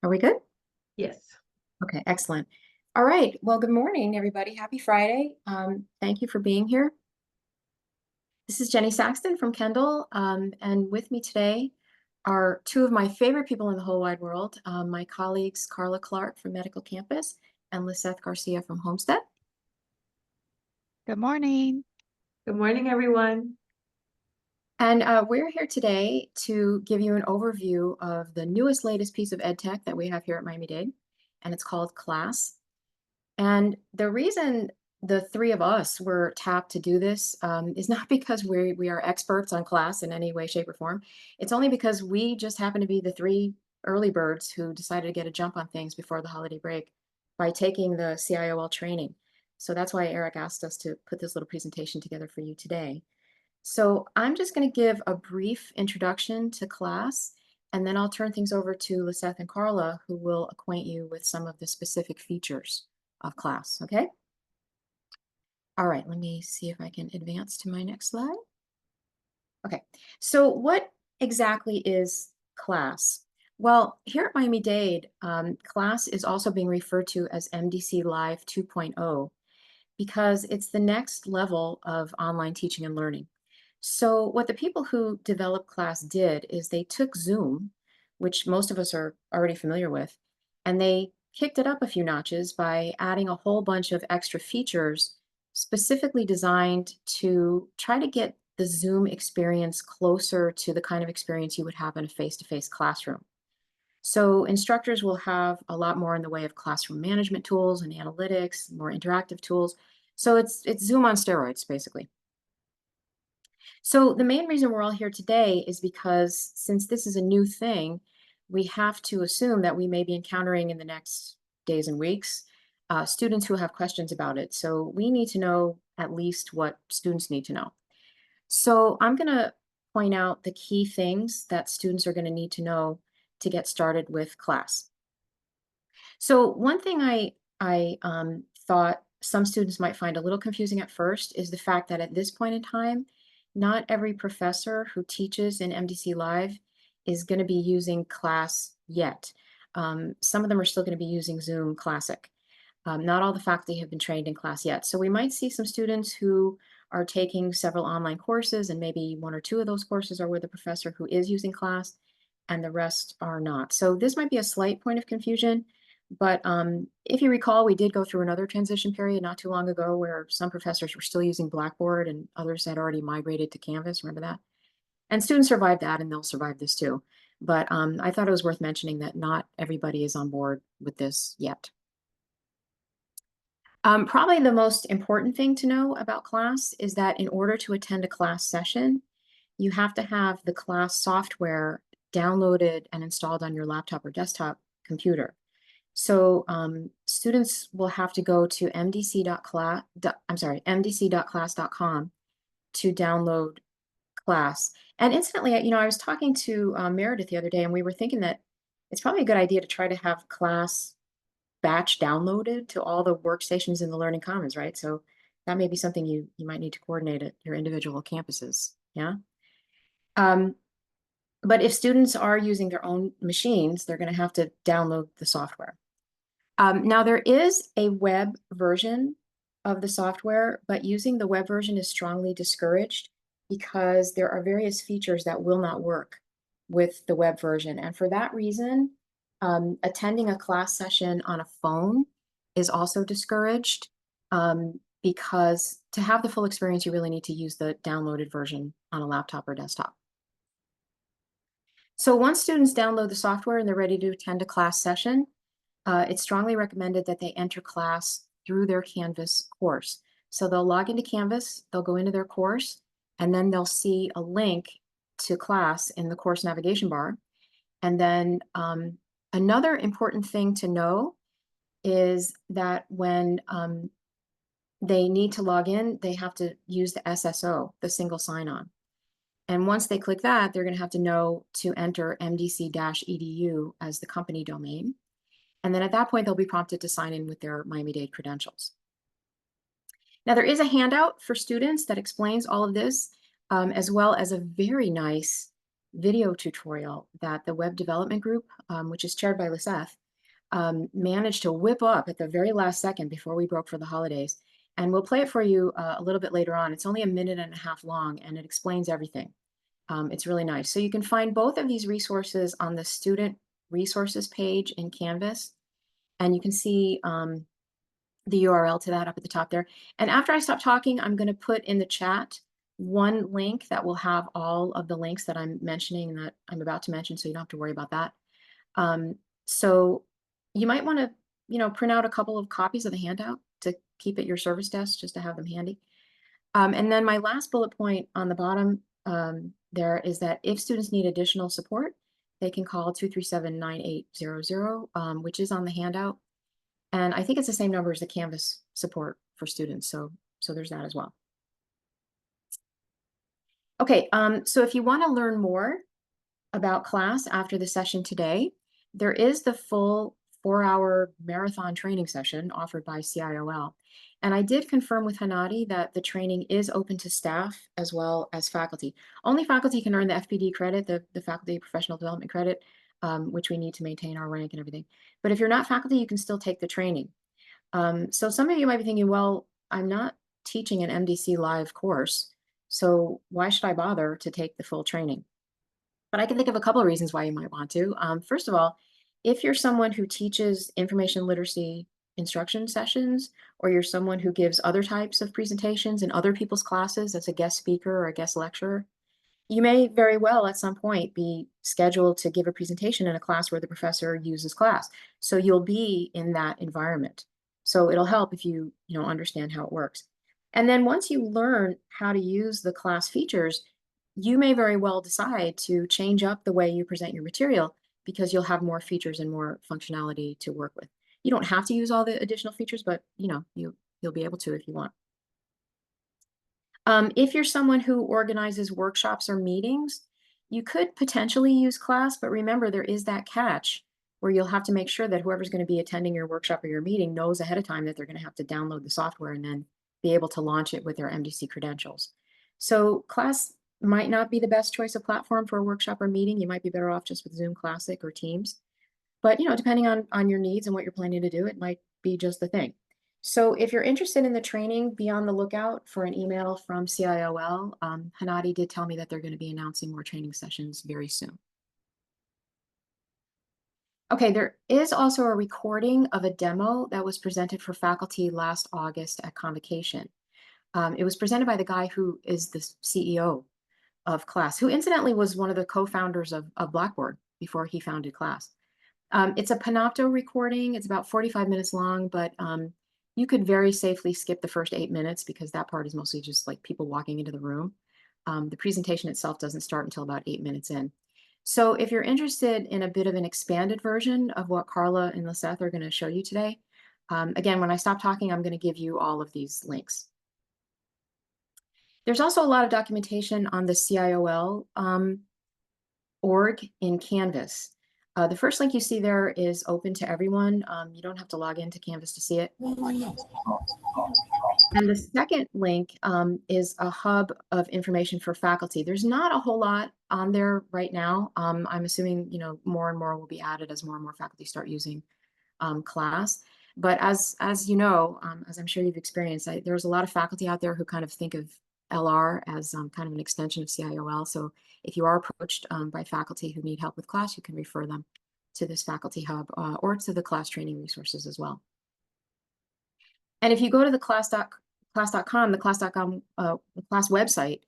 Are we good? Yes. Okay, excellent. All right. Well, good morning, everybody. Happy Friday. Thank you for being here. This is Jenny Saxton from Kendall, and with me today are two of my favorite people in the whole wide world, my colleagues Carla Clark from Medical Campus and Liseth Garcia from Homestead. Good morning. Good morning, everyone. And we're here today to give you an overview of the newest, latest piece of ed tech that we have here at Miami-Dade, and it's called CLASS. And the reason the three of us were tapped to do this is not because we are experts on CLASS in any way, shape, or form. It's only because we just happen to be the three early birds who decided to get a jump on things before the holiday break by taking the CIOL training. So that's why Eric asked us to put this little presentation together for you today. So I'm just going to give a brief introduction to CLASS, and then I'll turn things over to Liseth and Carla, who will acquaint you with some of the specific features of CLASS, okay? All right, let me see if I can advance to my next slide. Okay, so what exactly is CLASS? Well, here at Miami-Dade, CLASS is also being referred to as MDC Live 2.0 because it's the next level of online teaching and learning. So what the people who developed CLASS did is they took Zoom, which most of us are already familiar with, and they kicked it up a few notches by adding a whole bunch of extra features specifically designed to try to get the Zoom experience closer to the kind of experience you would have in a face-to-face classroom. So instructors will have a lot more in the way of classroom management tools and analytics, more interactive tools. So it's Zoom on steroids, basically. So the main reason we're all here today is because since this is a new thing, we have to assume that we may be encountering in the next days and weeks students who have questions about it. So we need to know at least what students need to know. So I'm going to point out the key things that students are going to need to know to get started with CLASS. So one thing I thought some students might find a little confusing at first is the fact that at this point in time, not every professor who teaches in MDC Live is going to be using CLASS yet. Some of them are still going to be using Zoom Classic. Not all the faculty have been trained in CLASS yet. So we might see some students who are taking several online courses, and maybe one or two of those courses are with a professor who is using CLASS, and the rest are not. So this might be a slight point of confusion. But if you recall, we did go through another transition period not too long ago where some professors were still using Blackboard and others had already migrated to Canvas. Remember that? And students survived that, and they'll survive this too. But I thought it was worth mentioning that not everybody is on board with this yet. Probably the most important thing to know about CLASS is that in order to attend a CLASS session, you have to have the CLASS software downloaded and installed on your laptop or desktop computer. So students will have to go to mdc.class.com to download CLASS. And incidentally, I was talking to Meredith the other day, and we were thinking that it's probably a good idea to try to have CLASS batch downloaded to all the workstations in the Learning Commons, right? So that may be something you might need to coordinate at your individual campuses, yeah? But if students are using their own machines, they're going to have to download the software. Now, there is a web version of the software, but using the web version is strongly discouraged because there are various features that will not work with the web version. And for that reason, attending a CLASS session on a phone is also discouraged because to have the full experience, you really need to use the downloaded version on a laptop or desktop. So once students download the software and they're ready to attend a CLASS session, it's strongly recommended that they enter CLASS through their Canvas course. So they'll log into Canvas, they'll go into their course, and then they'll see a link to CLASS in the course navigation bar. And then another important thing to know is that when they need to log in, they have to use the SSO, the single sign-on. And once they click that, they're going to have to know to enter mdc-edu as the company domain. And then at that point, they'll be prompted to sign in with their Miami-Dade credentials. Now, there is a handout for students that explains all of this, as well as a very nice video tutorial that the web development group, which is chaired by Liseth, managed to whip up at the very last second before we broke for the holidays. And we'll play it for you a little bit later on. It's only 1.5 minutes long, and it explains everything. It's really nice. So you can find both of these resources on the student resources page in Canvas, and you can see the URL to that up at the top there. And after I stop talking, I'm going to put in the chat one link that will have all of the links that I'm mentioning, that I'm about to mention, so you don't have to worry about that. So you might want to, print out a couple of copies of the handout to keep at your service desk, just to have them handy. And then my last bullet point on the bottom there is that if students need additional support, they can call 237-9800, which is on the handout. And I think it's the same number as the Canvas support for students. So there's that as well. Okay, so if you want to learn more about class after the session today, there is the full 4-hour marathon training session offered by CIOL. And I did confirm with Hanadi that the training is open to staff as well as faculty. Only faculty can earn the FPD credit, the faculty professional development credit, which we need to maintain our rank and everything. But if you're not faculty, you can still take the training. So some of you might be thinking, well, I'm not teaching an MDC live course, so why should I bother to take the full training? But I can think of a couple of reasons why you might want to. First of all, if you're someone who teaches information literacy instruction sessions, or you're someone who gives other types of presentations in other people's classes as a guest speaker or a guest lecturer, you may very well at some point be scheduled to give a presentation in a class where the professor uses class. So you'll be in that environment. So it'll help if you understand how it works. And then once you learn how to use the class features, you may very well decide to change up the way you present your material, because you'll have more features and more functionality to work with. You don't have to use all the additional features, but you'll be able to if you want. If you're someone who organizes workshops or meetings, you could potentially use class, but remember, there is that catch where you'll have to make sure that whoever's going to be attending your workshop or your meeting knows ahead of time that they're going to have to download the software and then be able to launch it with their MDC credentials. So class might not be the best choice of platform for a workshop or meeting. You might be better off just with Zoom Classic or Teams. But depending on your needs and what you're planning to do, it might be just the thing. So if you're interested in the training, be on the lookout for an email from CIOL. Hanadi did tell me that they're going to be announcing more training sessions very soon. Okay, there is also a recording of a demo that was presented for faculty last August at Convocation. It was presented by the guy who is the CEO of class, who incidentally was one of the co-founders of Blackboard before he founded class. It's a Panopto recording. It's about 45 minutes long, but you could very safely skip the first 8 minutes because that part is mostly just like people walking into the room. The presentation itself doesn't start until about 8 minutes in. So if you're interested in a bit of an expanded version of what Carla and Liseth are going to show you today, again, when I stop talking, I'm going to give you all of these links. There's also a lot of documentation on the CIOL org in Canvas. The first link you see there is open to everyone. You don't have to log into Canvas to see it. And the second link is a hub of information for faculty. There's not a whole lot on there right now. I'm assuming more and more will be added as more and more faculty start using class. But as you know, as I'm sure you've experienced, there's a lot of faculty out there who kind of think of LR as kind of an extension of CIOL. So if you are approached by faculty who need help with class, you can refer them to this faculty hub or to the class training resources as well. And if you go to the class.com, the class.com the class website,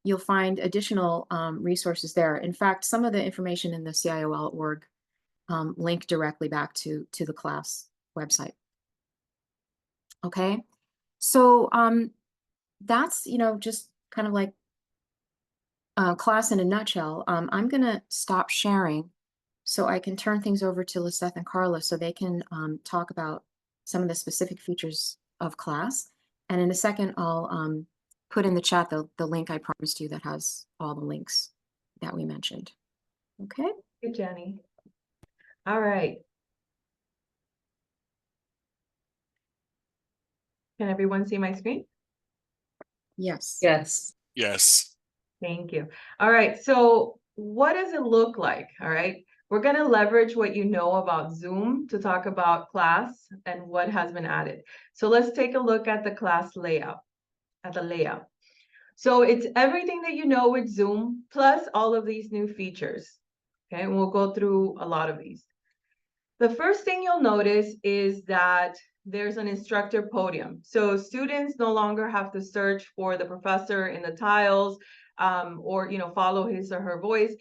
you'll find additional resources there. In fact, some of the information in the CIOL org link directly back to the class website. Okay, so that's just kind of like class in a nutshell. I'm gonna stop sharing so I can turn things over to Liseth and Carla so they can talk about some of the specific features of class. And in a second, I'll put in the chat the link I promised you that has all the links that we mentioned. Okay. Good, Jenny. All right. Can everyone see my screen? Yes. Yes. Yes. Thank you. All right. So what does it look like? All right. We're going to leverage what you know about Zoom to talk about class and what has been added. So let's take a look at the class layout, So it's everything that you know with Zoom, plus all of these new features. Okay, and we'll go through a lot of these. The first thing you'll notice is that there's an instructor podium. So students no longer have to search for the professor in the tiles, or follow his or her voice.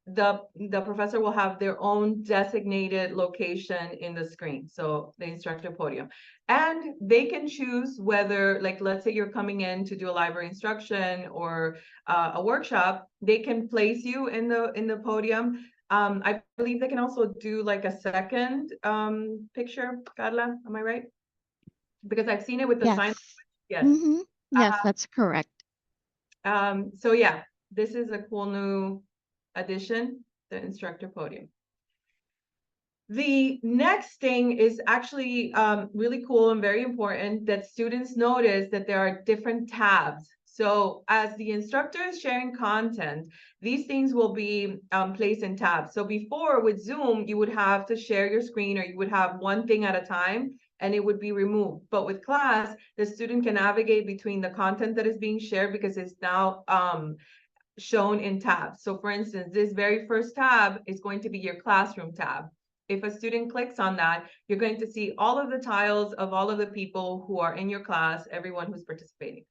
The professor will have their own designated location in the screen, so the instructor podium, and they can choose whether, like, let's say you're coming in to do a library instruction or a workshop, they can place you in the podium. I believe they can also do like a second picture. Carla, am I right? Because I've seen it with the sign. Yes. Yes. Yes, that's correct. So yeah, this is a cool new addition, the instructor podium. The next thing is actually really cool and very important, that students notice that there are different tabs. So as the instructor is sharing content, these things will be placed in tabs. So before with Zoom, you would have to share your screen, or you would have one thing at a time and it would be removed. But with class, the student can navigate between the content that is being shared because it's now shown in tabs. So for instance, this very first tab is going to be your classroom tab. If a student clicks on that, you're going to see all of the tiles of all of the people who are in your class, everyone who's participating.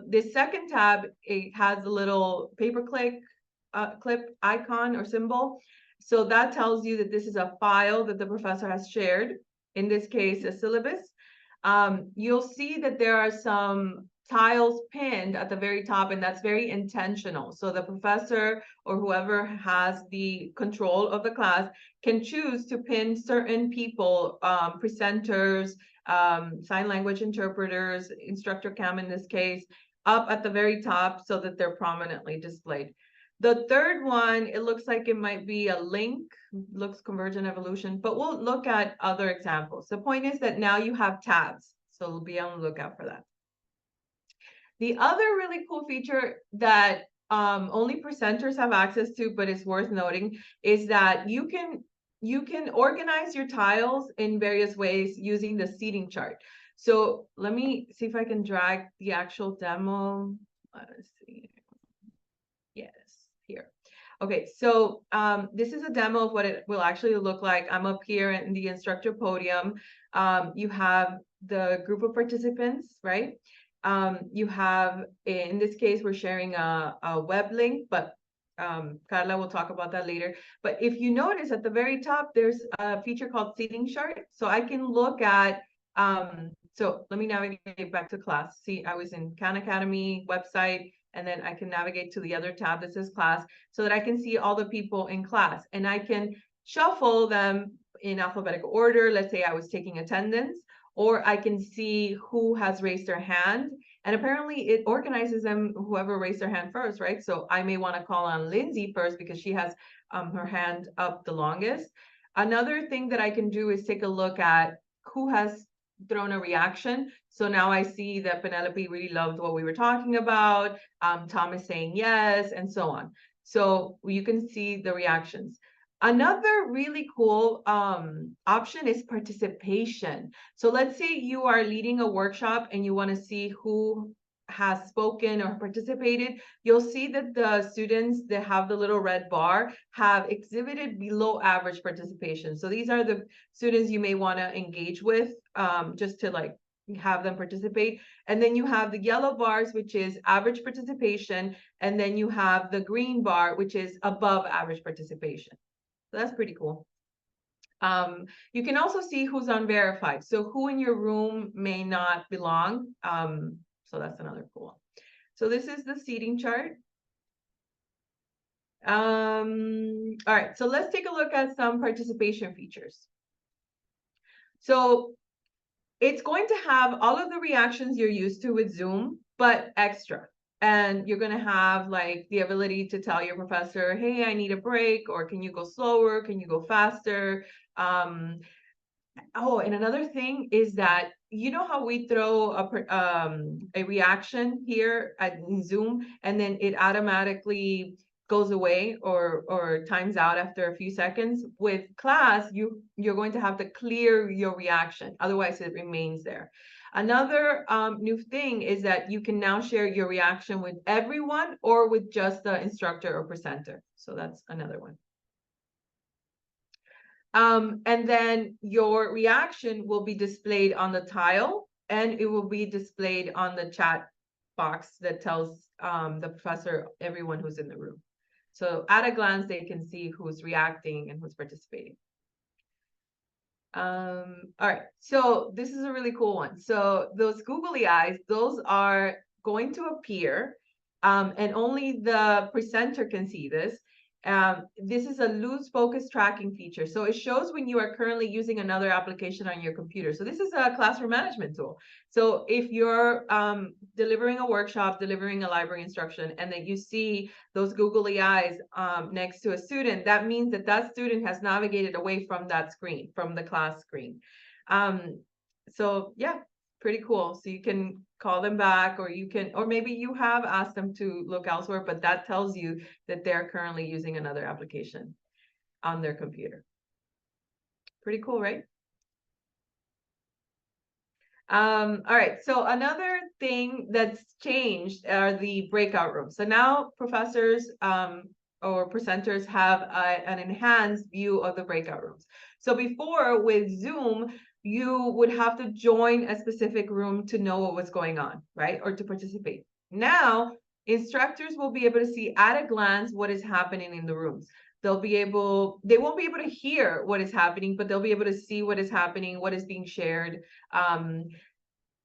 This second tab, it has a little paperclip clip icon or symbol. So that tells you that this is a file that the professor has shared, in this case, a syllabus. You'll see that there are some tiles pinned at the very top, and that's very intentional. So the professor or whoever has the control of the class can choose to pin certain people, presenters, sign language interpreters, instructor cam in this case, up at the very top so that they're prominently displayed. The third one, it looks like it might be a link, looks Convergent Evolution, but we'll look at other examples. The point is that now you have tabs, so we'll be on the lookout for that. The other really cool feature that only presenters have access to, but it's worth noting, is that you can organize your tiles in various ways using the seating chart. So let me see if I can drag the actual demo. Let's see. Yes, here. Okay, so this is a demo of what it will actually look like. I'm up here in the instructor podium. You have the group of participants, right? You have, in this case, we're sharing a web link, but Carla will talk about that later. But if you notice at the very top, there's a feature called seating chart. So I can look at, so let me navigate back to class. See, I was in Khan Academy website, and then I can navigate to the other tab that says class, so that I can see all the people in class, and I can shuffle them in alphabetical order. Let's say I was taking attendance, or I can see who has raised their hand, and apparently it organizes them, whoever raised their hand first, right? So I may want to call on Lindsay first because she has her hand up the longest. Another thing that I can do is take a look at who has thrown a reaction. So now I see that Penelope really loved what we were talking about. Thomas saying yes, and so on. So you can see the reactions. Another really cool option is participation. So let's say you are leading a workshop and you want to see who has spoken or participated. You'll see that the students that have the little red bar have exhibited below average participation. So these are the students you may want to engage with, just to like have them participate. And then you have the yellow bars, which is average participation, and then you have the green bar, which is above average participation. So that's pretty cool. You can also see who's unverified. So who in your room may not belong. So that's another cool one. So this is the seating chart. All right, so let's take a look at some participation features. So it's going to have all of the reactions you're used to with Zoom, but extra. And you're going to have like the ability to tell your professor, hey, I need a break, or can you go slower? Can you go faster? Oh, and another thing is that, you know how we throw a reaction here in Zoom, and then it automatically goes away or times out after a few seconds. With class, you're going to have to clear your reaction, otherwise it remains there. Another new thing is that you can now share your reaction with everyone or with just the instructor or presenter. So that's another one. And then your reaction will be displayed on the tile, and it will be displayed on the chat box that tells the professor, everyone who's in the room. So at a glance, they can see who's reacting and who's participating. All right, so this is a really cool one. So those googly eyes, those are going to appear, and only the presenter can see this. This is a loose focus tracking feature. So it shows when you are currently using another application on your computer. So this is a classroom management tool. So if you're delivering a workshop, delivering a library instruction, and then you see those googly eyes next to a student, that means that that student has navigated away from that screen, from the class screen. So yeah, pretty cool. So you can call them back, or you can, or maybe you have asked them to look elsewhere, but that tells you that they're currently using another application on their computer. Pretty cool, right? All right, so another thing that's changed are the breakout rooms. So now professors or presenters have an enhanced view of the breakout rooms. So before with Zoom, you would have to join a specific room to know what was going on, right? Or to participate. Now, instructors will be able to see at a glance what is happening in the rooms. They won't be able to hear what is happening, but they'll be able to see what is happening, what is being shared.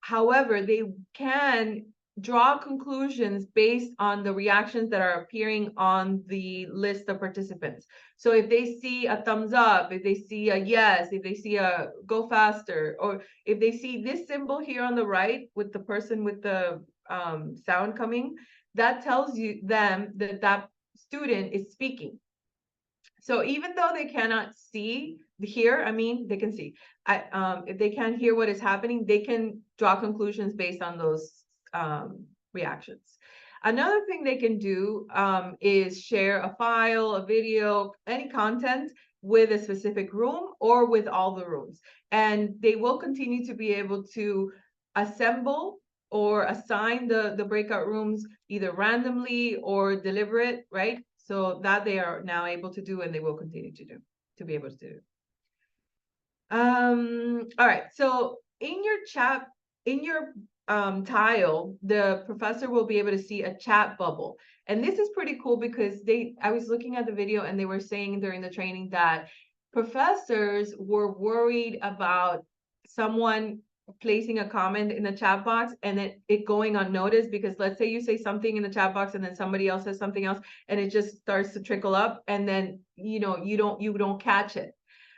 However, they can draw conclusions based on the reactions that are appearing on the list of participants. So if they see a thumbs up, if they see a yes, if they see a go faster, or if they see this symbol here on the right with the person with the sound coming, that tells them that that student is speaking. So even though they cannot hear, they can see. If they can't hear what is happening, they can draw conclusions based on those reactions. Another thing they can do is share a file, a video, any content with a specific room or with all the rooms. And they will continue to be able to assemble or assign the breakout rooms either randomly or deliberate, right? So that they are now able to do, and they will continue to be able to do. All right, so in your chat, in your tile, the professor will be able to see a chat bubble. And this is pretty cool because I was looking at the video and they were saying during the training that professors were worried about someone placing a comment in the chat box and it going unnoticed, because let's say you say something in the chat box and then somebody else says something else and it just starts to trickle up, and then you don't catch it.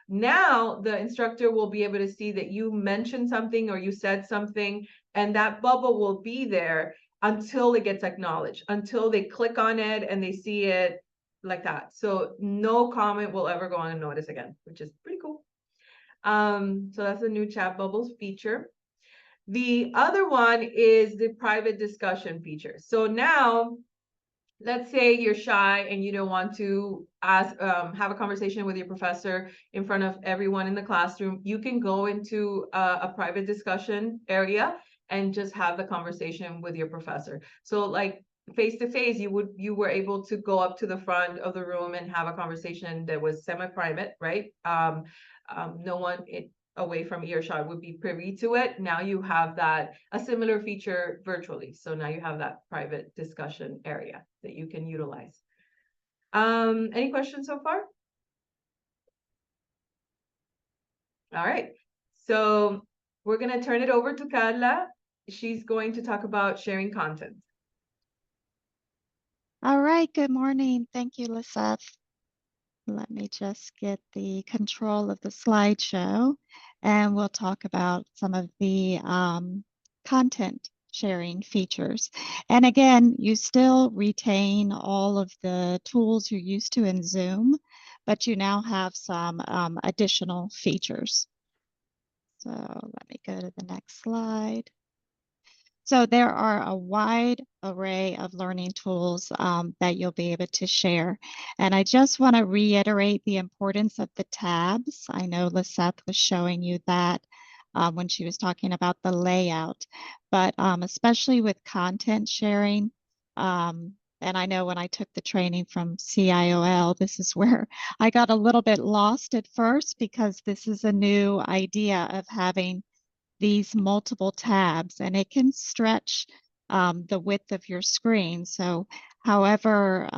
Now the instructor will be able to see that you mentioned something or you said something, and that bubble will be there until it gets acknowledged, until they click on it and they see it like that. So no comment will ever go unnoticed again, which is pretty cool. So that's a new chat bubbles feature. The other one is the private discussion feature. So now, let's say you're shy and you don't want to have a conversation with your professor in front of everyone in the classroom. You can go into a private discussion area and just have the conversation with your professor. So like face to face, you were able to go up to the front of the room and have a conversation that was semi-private, right? No one away from earshot would be privy to it. Now you have a similar feature virtually. So now you have that private discussion area that you can utilize. Any questions so far? All right, so we're gonna turn it over to Carla. She's going to talk about sharing content. All right, good morning. Thank you, Lisette. Let me just get the control of the slideshow, and we'll talk about some of the content sharing features. And again, you still retain all of the tools you're used to in Zoom, but you now have some additional features. So let me go to the next slide. So there are a wide array of learning tools that you'll be able to share. And I just want to reiterate the importance of the tabs. I know Lisette was showing you that when she was talking about the layout, but especially with content sharing. And I know when I took the training from CIOL, this is where I got a little bit lost at first because this is a new idea of having these multiple tabs, and it can stretch the width of your screen. So however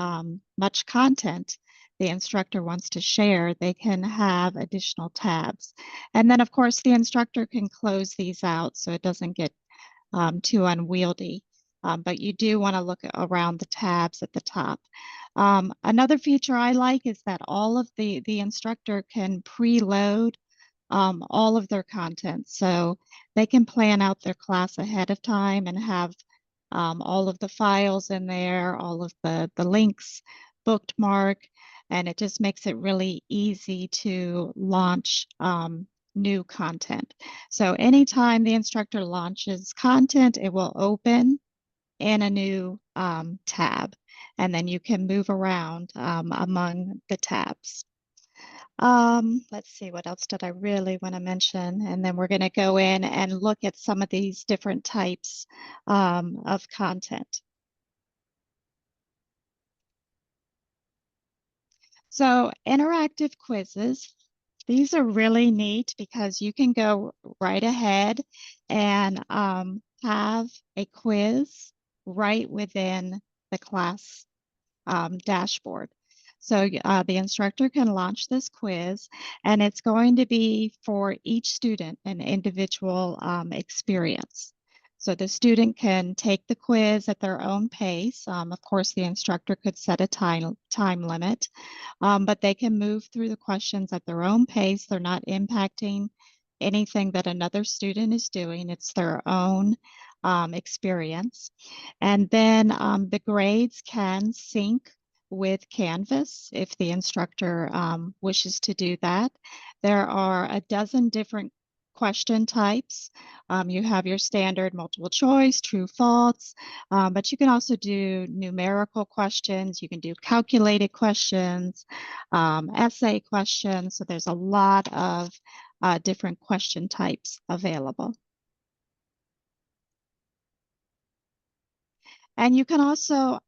much content the instructor wants to share, they can have additional tabs. And then of course the instructor can close these out so it doesn't get too unwieldy. But you do want to look around the tabs at the top. Another feature I like is that all of the instructor can preload all of their content. So they can plan out their class ahead of time and have all of the files in there, all of the links bookmark, and it just makes it really easy to launch new content. So anytime the instructor launches content, it will open in a new tab, and then you can move around among the tabs. Let's see, what else did I really want to mention? And then we're going to go in and look at some of these different types of content. So interactive quizzes, these are really neat because you can go right ahead and have a quiz right within the class dashboard. So the instructor can launch this quiz, and it's going to be for each student an individual experience. So the student can take the quiz at their own pace. Of course, the instructor could set a time limit, but they can move through the questions at their own pace. They're not impacting anything that another student is doing. It's their own experience. And then the grades can sync with Canvas if the instructor wishes to do that. There are a dozen different question types. You have your standard multiple choice, true, false, but you can also do numerical questions. You can do calculated questions, essay questions. So there's a lot of different question types available. And you can also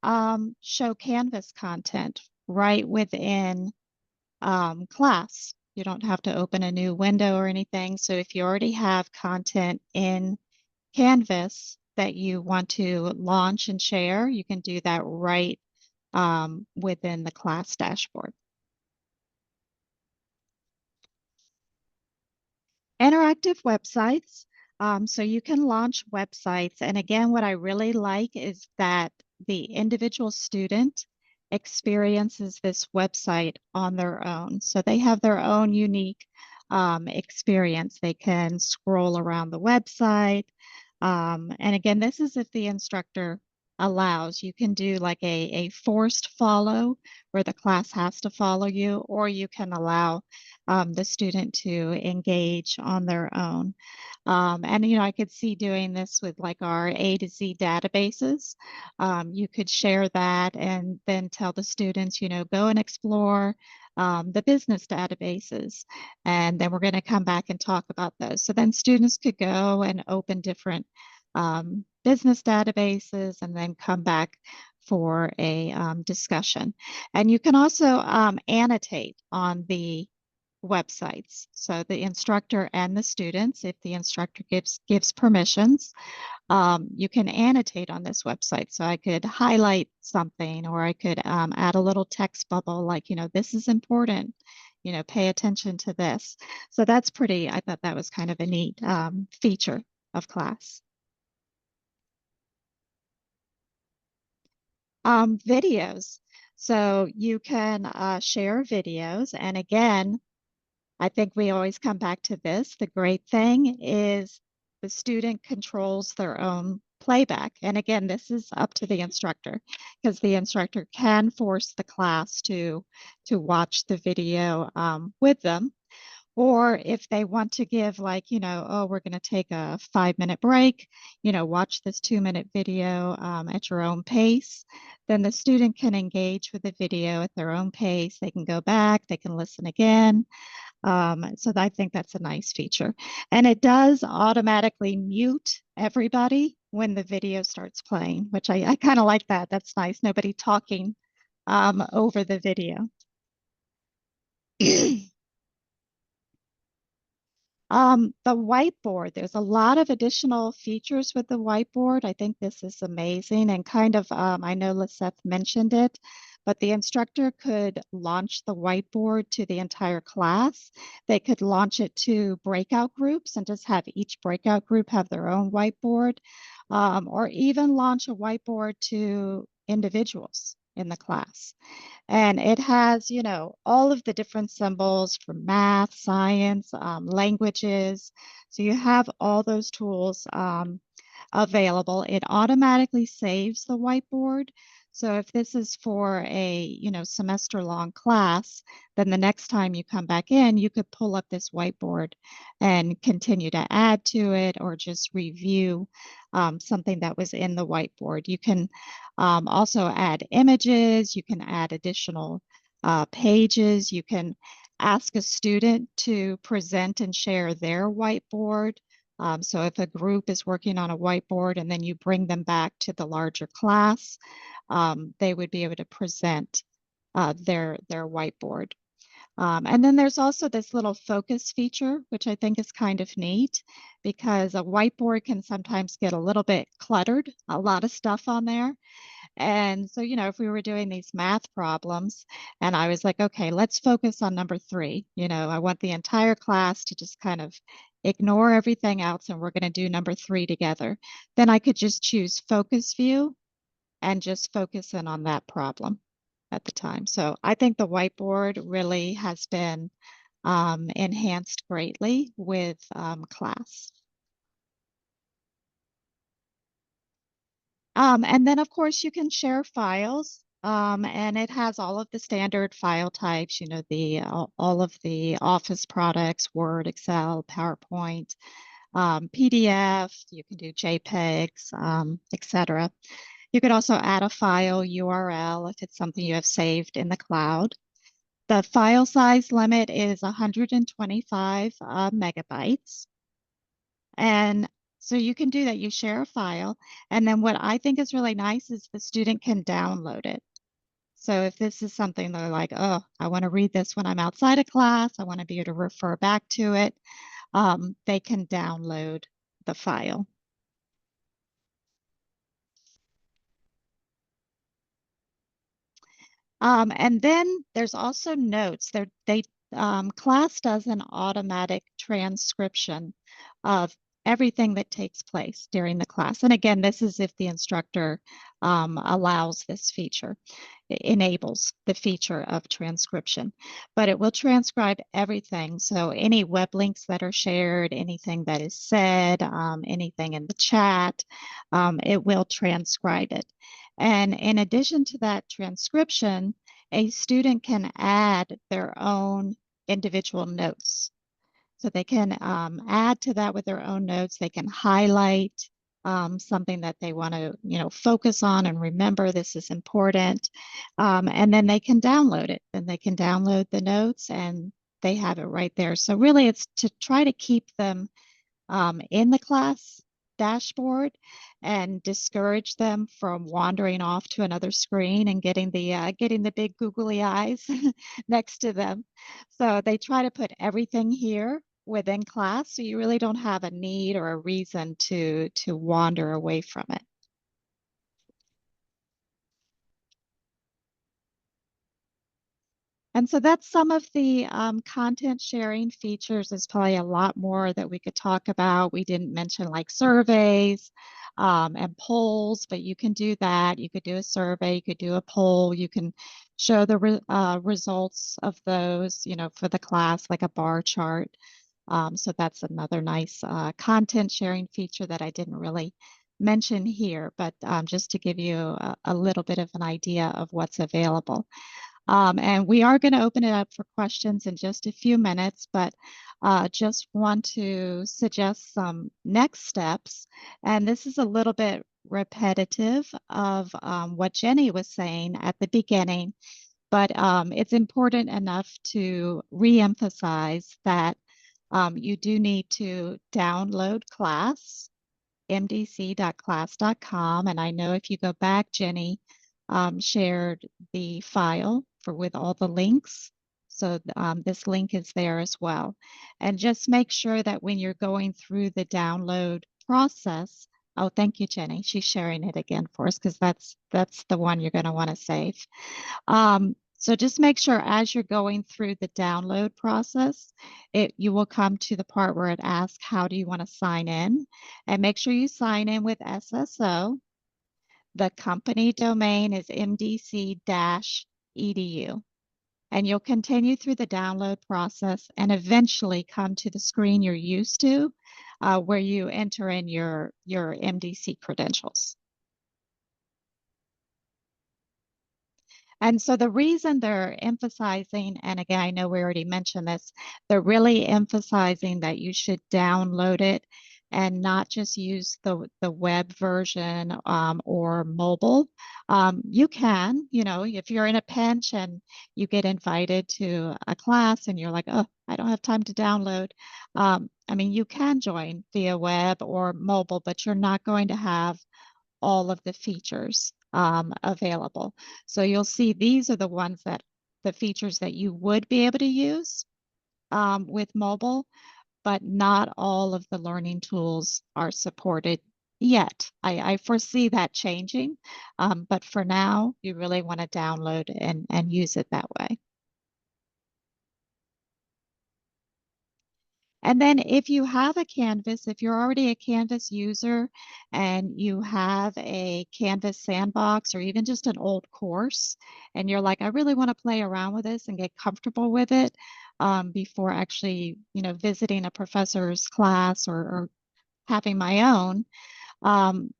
show Canvas content right within class. You don't have to open a new window or anything. So if you already have content in Canvas that you want to launch and share, you can do that right within the class dashboard. Interactive websites. So you can launch websites. And again, what I really like is that the individual student experiences this website on their own. So they have their own unique experience. They can scroll around the website. And again, this is if the instructor allows. You can do like a forced follow where the class has to follow you, or you can allow the student to engage on their own. And, you know, I could see doing this with like our A to Z databases. You could share that and then tell the students, you know, go and explore the business databases. And then we're going to come back and talk about those. So then students could go and open different business databases and then come back for a discussion. And you can also annotate on the websites. So the instructor and the students, if the instructor gives permissions, you can annotate on this website. So I could highlight something, or I could add a little text bubble like, you know, this is important, you know, pay attention to this. So that's pretty, I thought that was kind of a neat feature of class. Videos. So you can share videos. And again, I think we always come back to this. The great thing is the student controls their own playback. And again, this is up to the instructor because the instructor can force the class to watch the video with them, Or if they want to give like, oh, we're going to take a 5-minute break, watch this 2-minute video at your own pace, then the student can engage with the video at their own pace. They can go back, they can listen again. So I think that's a nice feature. And it does automatically mute everybody when the video starts playing, which I kind of like that. That's nice. Nobody talking over the video. The whiteboard, there's a lot of additional features with the whiteboard. I think this is amazing and kind of, I know Lisette mentioned it, but the instructor could launch the whiteboard to the entire class. They could launch it to breakout groups and just have each breakout group have their own whiteboard, or even launch a whiteboard to individuals in the class. And it has, all of the different symbols for math, science, languages. So you have all those tools available. It automatically saves the whiteboard. So if this is for a, semester-long class, then the next time you come back in, you could pull up this whiteboard and continue to add to it or just review something that was in the whiteboard. You can also add images. You can add additional pages. You can ask a student to present and share their whiteboard. So if a group is working on a whiteboard and then you bring them back to the larger class, they would be able to present their whiteboard. And then there's also this little focus feature, which I think is kind of neat because a whiteboard can sometimes get a little bit cluttered, a lot of stuff on there. And so, if we were doing these math problems and I was like, okay, let's focus on number 3. I want the entire class to just kind of ignore everything else and we're going to do number 3 together. Then I could just choose focus view and just focus in on that problem at the time. So I think the whiteboard really has been enhanced greatly with class. And then, of course, you can share files, and it has all of the standard file types, all of the Office products, Word, Excel, PowerPoint, PDF, you can do JPEGs, etc. You could also add a file URL if it's something you have saved in the cloud. The file size limit is 125 megabytes. And so you can do that. You share a file. And then what I think is really nice is the student can download it. So if this is something they're like, oh, I want to read this when I'm outside of class, I want to be able to refer back to it, they can download the file. And then there's also notes. Class does an automatic transcription of everything that takes place during the class. And again, this is if the instructor allows this feature, enables the feature of transcription. But it will transcribe everything. So any web links that are shared, anything that is said, anything in the chat, it will transcribe it. And in addition to that transcription, a student can add their own individual notes. So they can add to that with their own notes. They can highlight something that they want to, focus on and remember this is important. And then they can download it. And they can download the notes and they have it right there. So really it's to try to keep them in the class dashboard and discourage them from wandering off to another screen and getting the big googly eyes next to them. So they try to put everything here within class, so you really don't have a need or a reason to wander away from it. And so that's some of the content sharing features. There's probably a lot more that we could talk about. We didn't mention like surveys and polls, but you can do that. You could do a survey, you could do a poll, you can show the results of those, for the class, like a bar chart. So that's another nice content sharing feature that I didn't really mention here, but just to give you a little bit of an idea of what's available. And we are going to open it up for questions in just a few minutes, but just want to suggest some next steps. And this is a little bit repetitive of what Jenny was saying at the beginning, but it's important enough to reemphasize that you do need to download class, mdc.class.com. And I know if you go back, Jenny shared the file with all the links. So this link is there as well. And just make sure that when you're going through the download process, oh, thank you, Jenny. She's sharing it again for us because that's the one you're going to want to save. So just make sure as you're going through the download process, you will come to the part where it asks, how do you want to sign in? And make sure you sign in with SSO. The company domain is mdc-edu. And you'll continue through the download process and eventually come to the screen you're used to where you enter in your MDC credentials. And so the reason they're emphasizing, and again, I know we already mentioned this, they're really emphasizing that you should download it and not just use the web version or mobile. You can, if you're in a pinch and you get invited to a class and you're like, oh, I don't have time to download. I mean, you can join via web or mobile, but you're not going to have all of the features available. So you'll see these are the features that you would be able to use with mobile, but not all of the learning tools are supported yet. I foresee that changing, but for now, you really want to download and use it that way. And then if you have a Canvas, if you're already a Canvas user and you have a Canvas sandbox or even just an old course, and you're like, I really want to play around with this and get comfortable with it before actually, visiting a professor's class or having my own,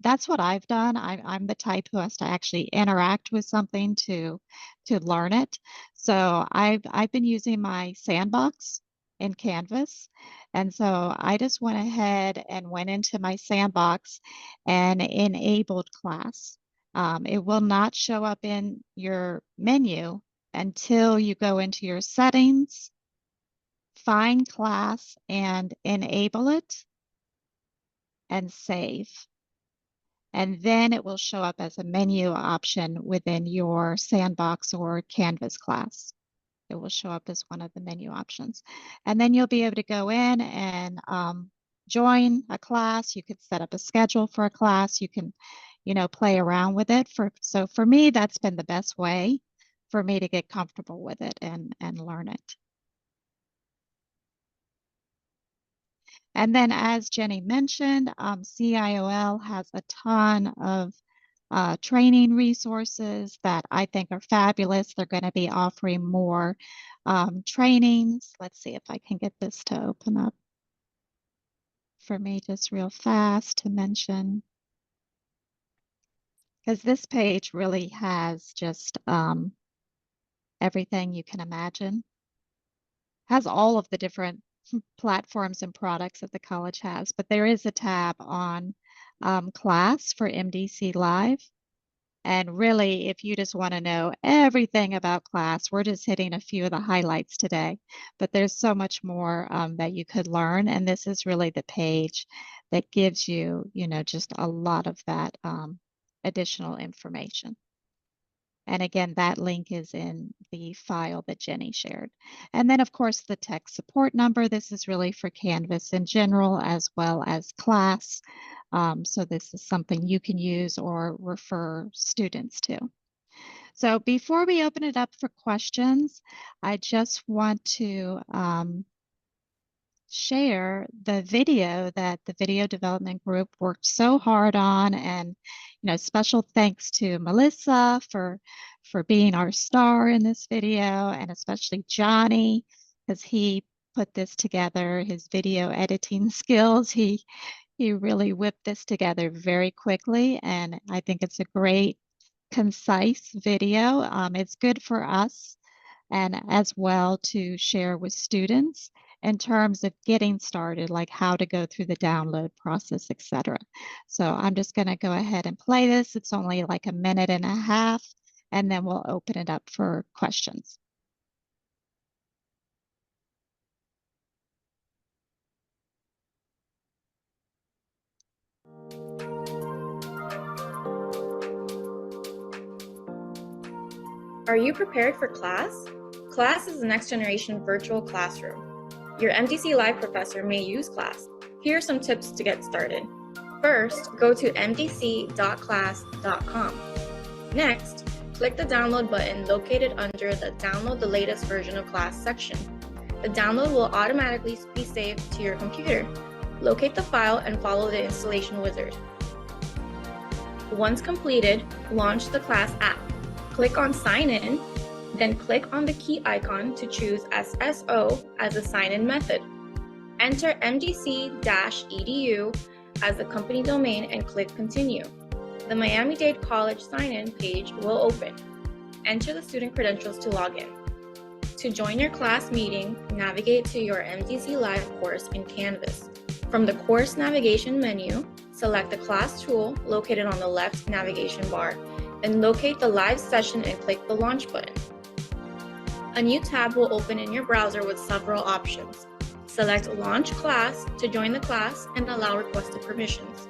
that's what I've done. I'm the type who has to actually interact with something to learn it. So I've been using my sandbox in Canvas. And so I just went ahead and went into my sandbox and enabled class. It will not show up in your menu until you go into your settings, find class and enable it and save. And then it will show up as a menu option within your sandbox or Canvas class. It will show up as one of the menu options. And then you'll be able to go in and join a class. You could set up a schedule for a class. You can, play around with it. So for me, that's been the best way for me to get comfortable with it and learn it. And then as Jenny mentioned, CIOL has a ton of training resources that I think are fabulous. They're going to be offering more trainings. Let's see if I can get this to open up for me just real fast to mention. Because this page really has just everything you can imagine. Has all of the different platforms and products that the college has, but there is a tab on class for MDC Live. And really, if you just want to know everything about class, we're just hitting a few of the highlights today, but there's so much more that you could learn. And this is really the page that gives you, just a lot of that additional information. And again, that link is in the file that Jenny shared. And then of course, the tech support number. This is really for Canvas in general, as well as class. So this is something you can use or refer students to. So before we open it up for questions, I just want to share the video that the video development group worked so hard on. And special thanks to Melissa for being our star in this video, and especially Johnny, because he put this together, his video editing skills. He really whipped this together very quickly, and I think it's a great concise video. It's good for us and as well to share with students in terms of getting started, like how to go through the download process, etc. So I'm just going to go ahead and play this. It's only like a minute and a half, and then we'll open it up for questions. Are you prepared for class? Class is the next generation virtual classroom. Your MDC Live professor may use class. Here are some tips to get started. First, go to mdc.class.com. Next, click the download button located under the Download the latest version of class section. The download will automatically be saved to your computer. Locate the file and follow the installation wizard. Once completed, launch the class app. Click on Sign In, then click on the key icon to choose SSO as the sign-in method. Enter mdc-edu as the company domain and click Continue. The Miami-Dade College sign-in page will open. Enter the student credentials to log in. To join your class meeting, navigate to your MDC Live course in Canvas. From the course navigation menu, select the class tool located on the left navigation bar, then locate the live session and click the launch button. A new tab will open in your browser with several options. Select Launch Class to join the class and allow requested permissions.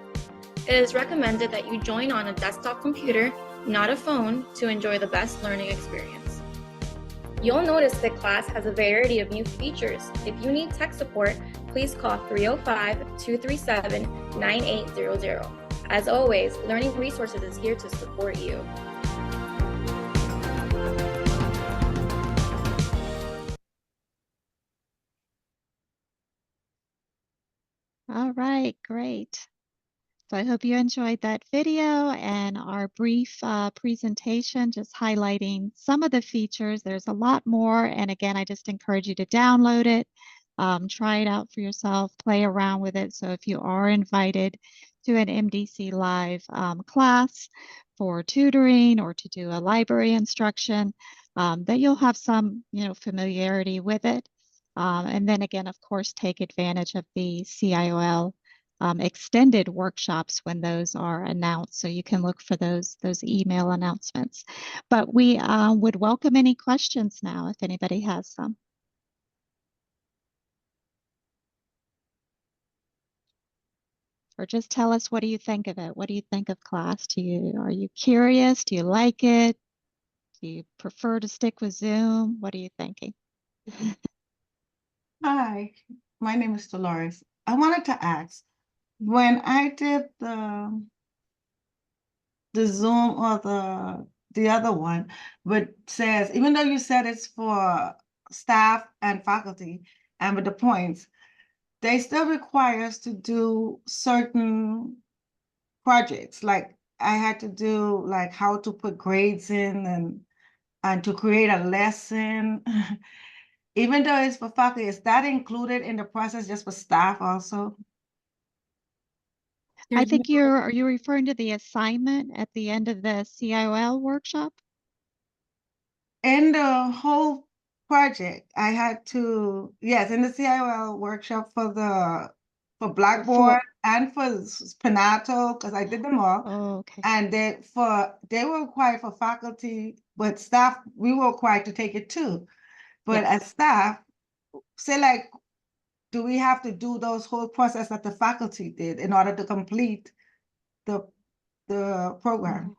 It is recommended that you join on a desktop computer, not a phone, to enjoy the best learning experience. You'll notice that class has a variety of new features. If you need tech support, please call 305-237-9800. As always, Learning Resources is here to support you. All right, great. So I hope you enjoyed that video and our brief presentation, just highlighting some of the features. There's a lot more. And again, I just encourage you to download it, try it out for yourself, play around with it. So if you are invited to an MDC Live class for tutoring or to do a library instruction, that you'll have some, familiarity with it. And then again, of course, take advantage of the CIOL extended workshops when those are announced. So you can look for those email announcements. But we would welcome any questions now if anybody has some. Or just tell us, what do you think of it? What do you think of class? Are you curious? Do you like it? Do you prefer to stick with Zoom? What are you thinking? Hi, my name is Dolores. I wanted to ask, when I did the Zoom or the other one, but says, even though you said it's for staff and faculty and with the points, they still require us to do certain projects. Like I had to do like how to put grades in and to create a lesson. Even though it's for faculty, is that included in the process just for staff also? I think are you referring to the assignment at the end of the CIOL workshop? In the whole project, I had to, yes, in the CIOL workshop for Blackboard and for Spinato, because I did them all. Oh, okay. And they were required for faculty, but staff, we were required to take it too. But Yes. as staff, say like, do we have to do those whole process that the faculty did in order to complete the program?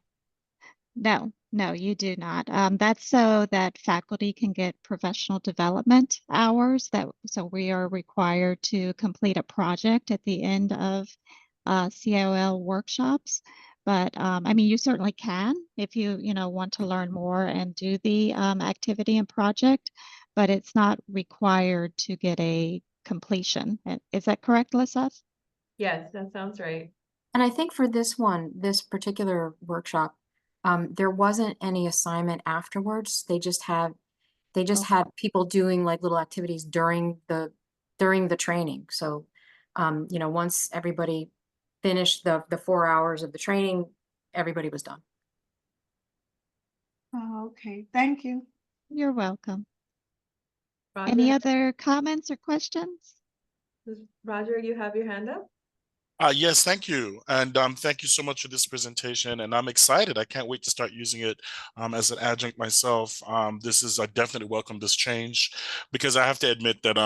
No, you do not. That's so that faculty can get professional development hours. So we are required to complete a project at the end of CIOL workshops. But I mean, you certainly can if you want to learn more and do the activity and project, but it's not required to get a completion. Is that correct, Liseth? Yes, that sounds right. And I think for this particular workshop, there wasn't any assignment afterwards. They just had people doing like little activities during the training. So, once everybody finished the 4 hours of the training, everybody was done. Oh, okay, thank you. You're welcome. Roger, Any other comments or questions? Roger, you have your hand up? Yes, thank you. And thank you so much for this presentation. And I'm excited. I can't wait to start using it as an adjunct myself. I definitely welcome this change because I have to admit that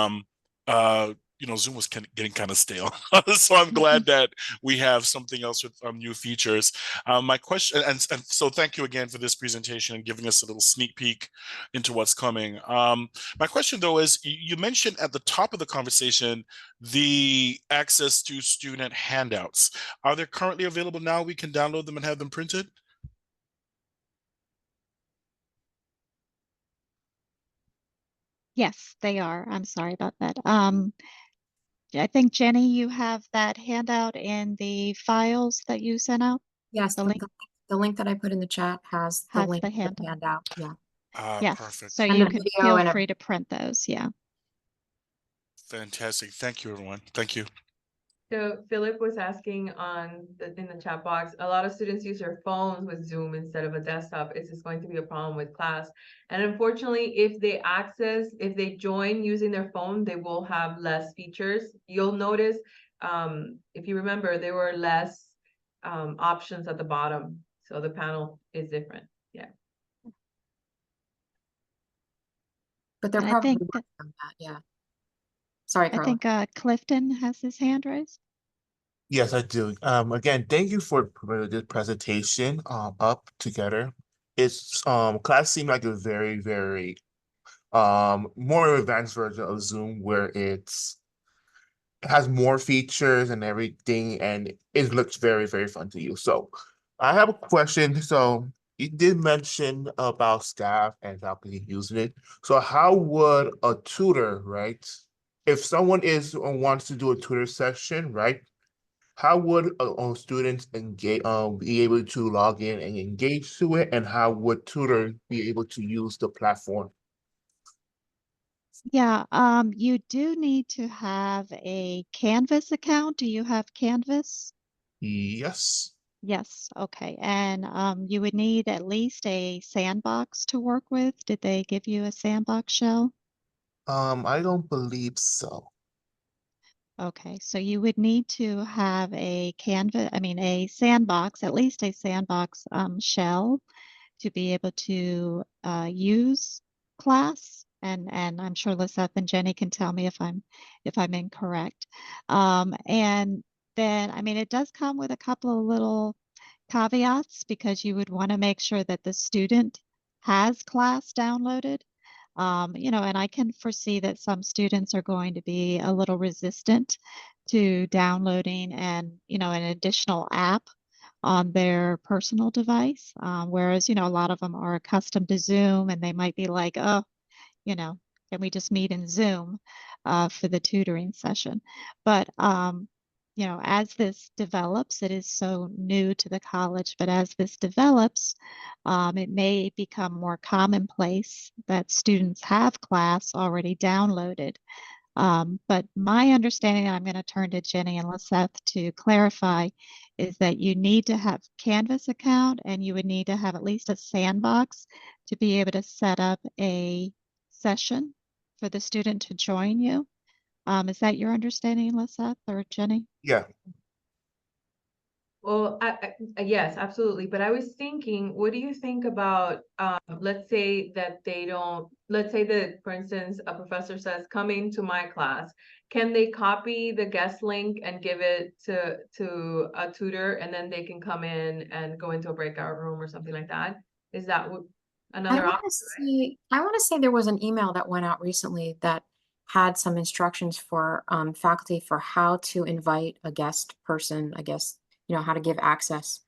Zoom was getting kind of stale. So I'm glad that we have something else with new features. My question, and so thank you again for this presentation and giving us a little sneak peek into what's coming. My question though is, you mentioned at the top of the conversation the access to student handouts. Are they currently available now? We can download them and have them printed? Yes, they are. I'm sorry about that. I think Jenny, you have that handout in the files that you sent out. Yes, The link the link that I put in the chat has the has link the to the handout. handout. Yeah. Yes, Perfect. so And you the could video feel and free to print those. Yeah. Fantastic. Thank you, everyone. Thank you. So Philip was asking in the chat box, a lot of students use their phones with Zoom instead of a desktop. Is this going to be a problem with class? And unfortunately, if they join using their phone, they will have less features. You'll notice, if you remember, there were less options at the bottom. So the panel is different. Yeah. But they're And I probably think working on that. Yeah. Sorry, I Carla. think Clifton has his hand raised. Yes, I do. Again, thank you for this presentation up together. It's class seemed like a very, very more advanced version of Zoom where it has more features and everything, and it looks very, very fun to use. So I have a question. So you did mention about staff and faculty using it. So how would a tutor, right? If someone wants to do a tutor session, right? How would students engage, be able to log in and engage to it, and how would tutors be able to use the platform? Yeah, you do need to have a Canvas account. Do you have Canvas? Yes. Yes, okay. And you would need at least a sandbox to work with. Did they give you a sandbox shell? I don't believe so. Okay, so you would need to have a a sandbox, at least a sandbox shell to be able to use class. And I'm sure Lisette and Jenny can tell me if I'm incorrect. And then, it does come with a couple of little caveats because you would want to make sure that the student has class downloaded. And I can foresee that some students are going to be a little resistant to downloading an additional app on their personal device. Whereas, a lot of them are accustomed to Zoom and they might be like, oh, can we just meet in Zoom for the tutoring session? But, as this develops, it is so new to the college, but as this develops, it may become more commonplace that students have class already downloaded. But my understanding, and I'm going to turn to Jenny and Lisette to clarify, is that you need to have Canvas account and you would need to have at least a sandbox to be able to set up a session for the student to join you. Is that your understanding, Lisette or Jenny? Yeah. Well, yes, absolutely. But I was thinking, what do you think about, let's say that for instance, a professor says, come into my class. Can they copy the guest link and give it to a tutor and then they can come in and go into a breakout room or something like that? Is that another option? I want to say there was an email that went out recently that had some instructions for faculty for how to invite a guest person, I guess, how to give access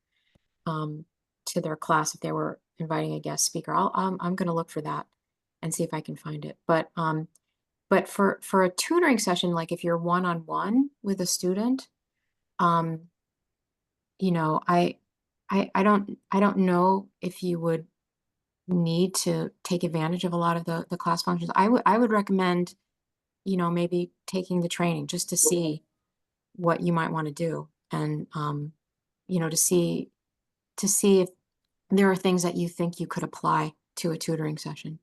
to their class if they were inviting a guest speaker. I'm going to look for that and see if I can find it. But for a tutoring session, like if you're one-on-one with a student, I don't know if you would need to take advantage of a lot of the class functions. I would recommend, maybe taking the training just to see what you might want to do and to see if there are things that you think you could apply to a tutoring session.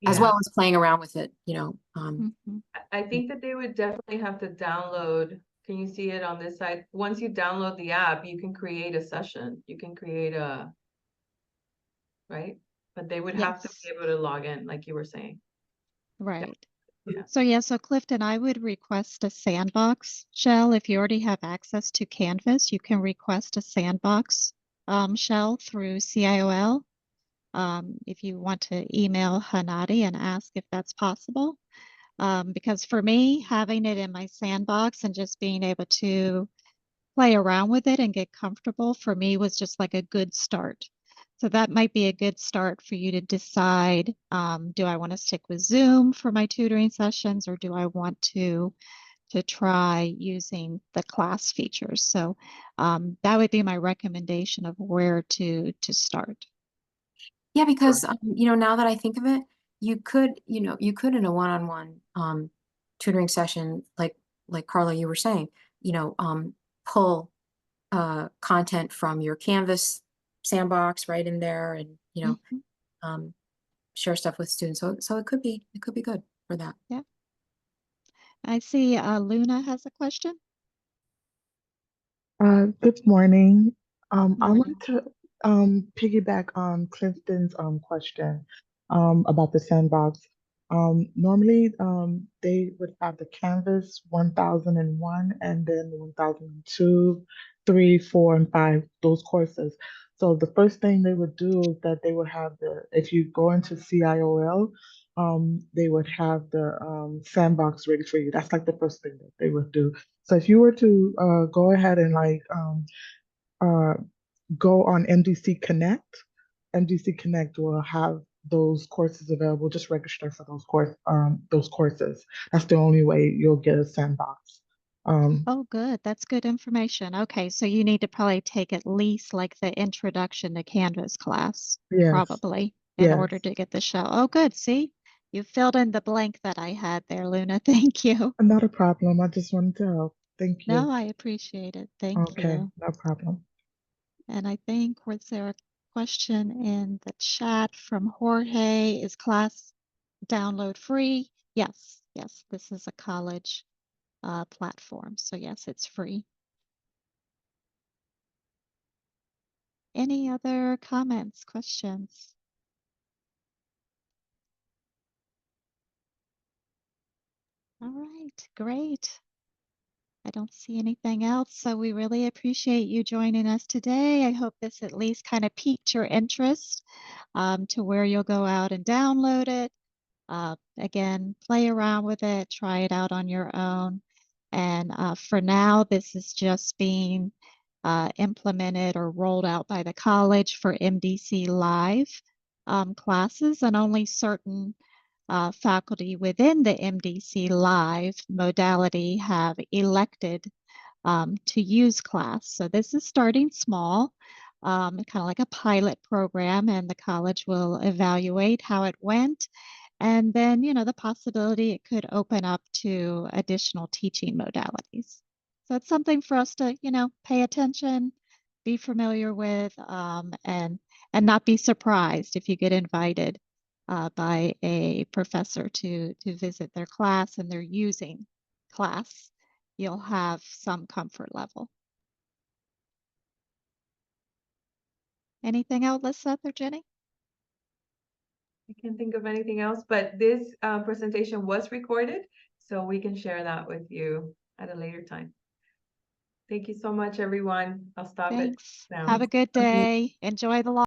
as Yeah. well as playing around with it, you know. Mhm. I think that they would definitely have to download. Can you see it on this side? Once you download the app, you can create a session. You can create a, right? But they would have to be Yes. able to log in, like you were saying. Right. Yeah. So yeah, so Clifton, I would request a sandbox shell. If you already have access to Canvas, you can request a sandbox shell through CIOL. If you want to email Hanadi and ask if that's possible. Because for me, having it in my sandbox and just being able to play around with it and get comfortable for me was just like a good start. So that might be a good start for you to decide, do I want to stick with Zoom for my tutoring sessions, or do I want to try using the class features? So that would be my recommendation of where to start. Yeah, because you know, now that I think of it, you could in a one-on-one tutoring session, like Carla, you were saying, you know, pull content from your Canvas sandbox right in there, and you know, Mhm. share stuff with students. So it could be good for that. Yeah. I see Luna has a question. Good morning. I Morning. wanted to piggyback on Clifton's question about the sandbox. Normally they would have the Canvas 1001 and then 1002, 3, 4, and 5, those courses. So the first thing they would do is that they would have if you go into CIOL, they would have the sandbox ready for you. That's like the first thing that they would do. So if you were to go ahead and uh, go on MDC Connect, MDC Connect will have those courses available. Just register for those courses. That's the only way you'll get a sandbox. Oh, good. That's good information. Okay, so you need to probably take at least like the introduction to Canvas class, Yes, probably, in yes, order to get the shell. Oh, good. See, you filled in the blank that I had there, Luna. Thank you. not a problem. I just wanted to help. Thank you. No, I appreciate it. Thank Okay, you. no problem. And I think, was there a question in the chat from Jorge? Is class download free? Yes, yes, this is a college platform. So yes, it's free. Any other comments, questions? All right, great. I don't see anything else, so we really appreciate you joining us today. I hope this at least kind of piqued your interest to where you'll go out and download it. Again, play around with it, try it out on your own. And for now, this is just being implemented or rolled out by the college for MDC Live classes, and only certain faculty within the MDC Live modality have elected to use class. So this is starting small, kind of like a pilot program, and the college will evaluate how it went. And then, you know, the possibility it could open up to additional teaching modalities. So it's something for us to, you know, pay attention, be familiar with, and not be surprised if you get invited by a professor to visit their class and they're using class. You'll have some comfort level. Anything else, Lisa or Jenny? I can't think of anything else, but this presentation was recorded, so we can share that with you at a later time. Thank you so much, everyone. I'll stop it Thanks. now. Have a good day. Enjoy the